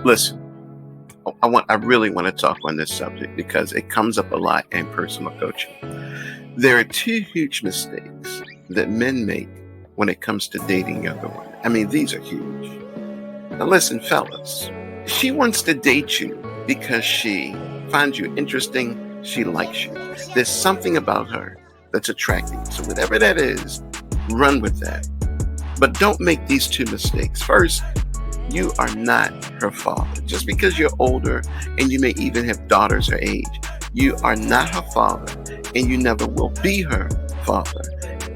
Listen, I really want to talk on this subject because it comes up a lot in personal coaching. There are two huge mistakes that men make when it comes to dating younger women. I mean, these are huge. Now listen, fellas, she wants to date you because she finds you interesting, she likes you. There's something about her that's attractive. So whatever that is, run with that. But don't make these two mistakes. First, you are not her father. Just because you're older and you may even have daughters her age, you are not her father and you never will be her father.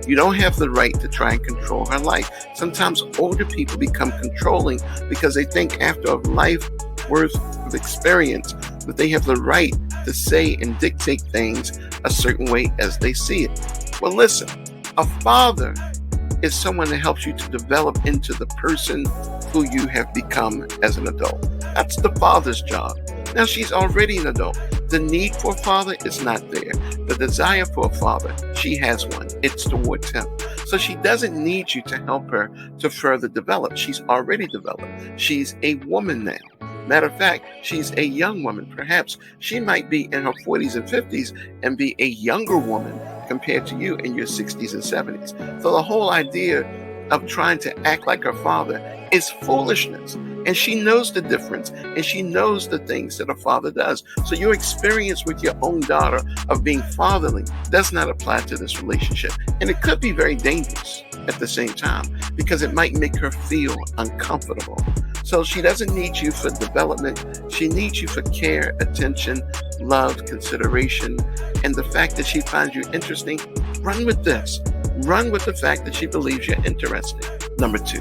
You don't have the right to try and control her life. Sometimes older people become controlling because they think after a life worth of experience that they have the right to say and dictate things a certain way as they see it. Well, listen, a father is someone that helps you to develop into the person who you have become as an adult. That's the father's job. Now, she's already an adult. The need for a father is not there. The desire for a father, she has one. It's towards him. So she doesn't need you to help her to further develop. She's already developed. She's a woman now. Matter of fact, she's a young woman. Perhaps she might be in her 40s and 50s and be a younger woman compared to you in your 60s and 70s. So the whole idea of trying to act like her father is foolishness. And she knows the difference, and she knows the things that a father does. So your experience with your own daughter of being fatherly does not apply to this relationship. And it could be very dangerous at the same time because it might make her feel uncomfortable. So she doesn't need you for development. She needs you for care, attention, love, consideration, and the fact that she finds you interesting. Run with this. Run with the fact that she believes you're interesting. Number two,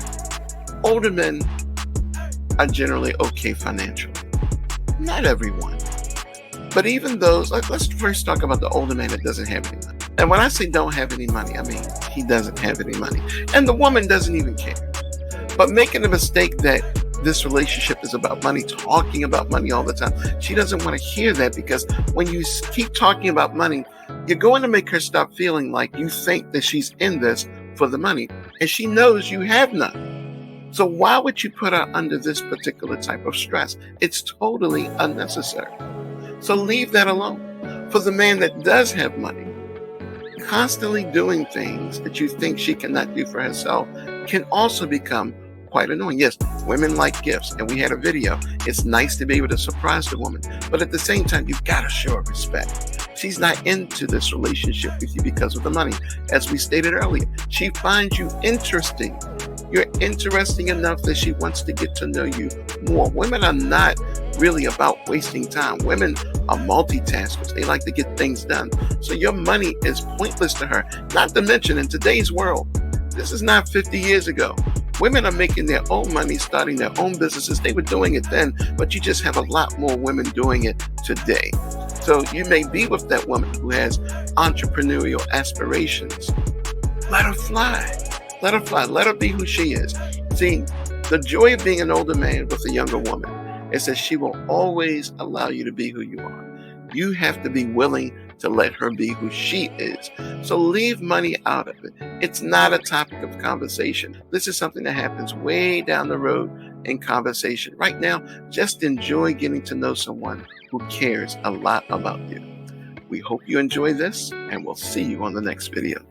older men are generally okay financially. Not everyone. But even those, let's first talk about the older man that doesn't have any money. And when I say don't have any money, I mean he doesn't have any money. And the woman doesn't even care. But making the mistake that this relationship is about money, talking about money all the time, she doesn't want to hear that because when you keep talking about money, you're going to make her stop feeling like you think that she's in this for the money. And she knows you have none. So why would you put her under this particular type of stress? It's totally unnecessary. So leave that alone. For the man that does have money, constantly doing things that you think she cannot do for herself can also become quite annoying. Yes, women like gifts, and we had a video. It's nice to be able to surprise the woman, but at the same time, you've got to show her respect. She's not into this relationship with you because of the money. As we stated earlier, she finds you interesting. You're interesting enough that she wants to get to know you more. Women are not really about wasting time. Women are multitaskers. They like to get things done. So your money is pointless to her. Not to mention in today's world, this is not 50 years ago. Women are making their own money, starting their own businesses. They were doing it then, but you just have a lot more women doing it today. So you may be with that woman who has entrepreneurial aspirations. Let her fly. Let her fly. Let her be who she is. See, the joy of being an older man with a younger woman is that she will always allow you to be who you are. You have to be willing to let her be who she is. So leave money out of it. It's not a topic of conversation. This is something that happens way down the road in conversation. Right now, just enjoy getting to know someone who cares a lot about you. We hope you enjoy this, and we'll see you on the next video.